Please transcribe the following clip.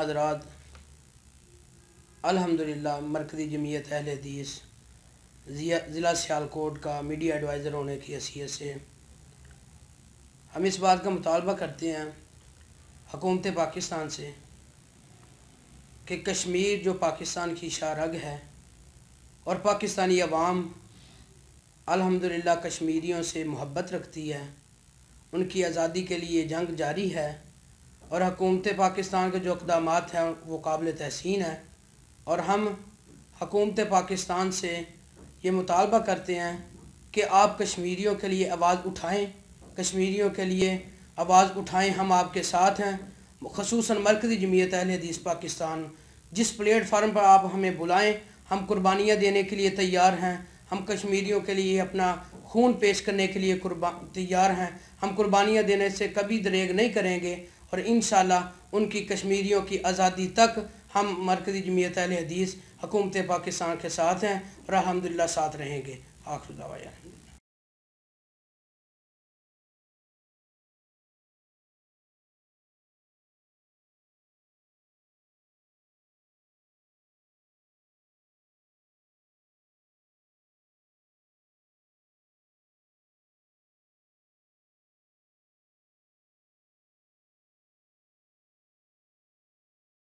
हज़रात, अल्हम्दुलिल्लाह मरकज़ी जमीयत अहले हदीस ज़िला सियालकोट का मीडिया एडवाइज़र होने की हैसियत से हम इस बात का मुतालबा करते हैं हुकूमत पाकिस्तान से कि कश्मीर जो पाकिस्तान की शाहरग है और पाकिस्तानी अवाम अल्हम्दुलिल्लाह कश्मीरियों से मोहब्बत रखती है, उनकी आज़ादी के लिए जंग जारी है और हुकूमत पाकिस्तान के जो इक़दामात हैं वो काबिल तहसीन है। और हम हुकूमत पाकिस्तान से ये मुतालबा करते हैं कि आप कश्मीरियों के लिए आवाज़ उठाएं, कश्मीरियों के लिए आवाज़ उठाएं। हम आपके साथ हैं, ख़ुसूसन मरकज़ी जमीयत अहले हदीस पाकिस्तान। जिस प्लेटफार्म पर आप हमें बुलाएं, हम कुर्बानियाँ देने के लिए तैयार हैं। हम कश्मीरियों के लिए अपना खून पेश करने के लिए तैयार हैं। हम कुर्बानियाँ देने से कभी दरेग नहीं करेंगे और इंशाअल्लाह उनकी कश्मीरियों की आज़ादी तक हम मरकज़ी जमीयत अहले हदीस हुकूमत पाकिस्तान के साथ हैं और अल्हम्दुलिल्लाह साथ रहेंगे। आखिर दवाया।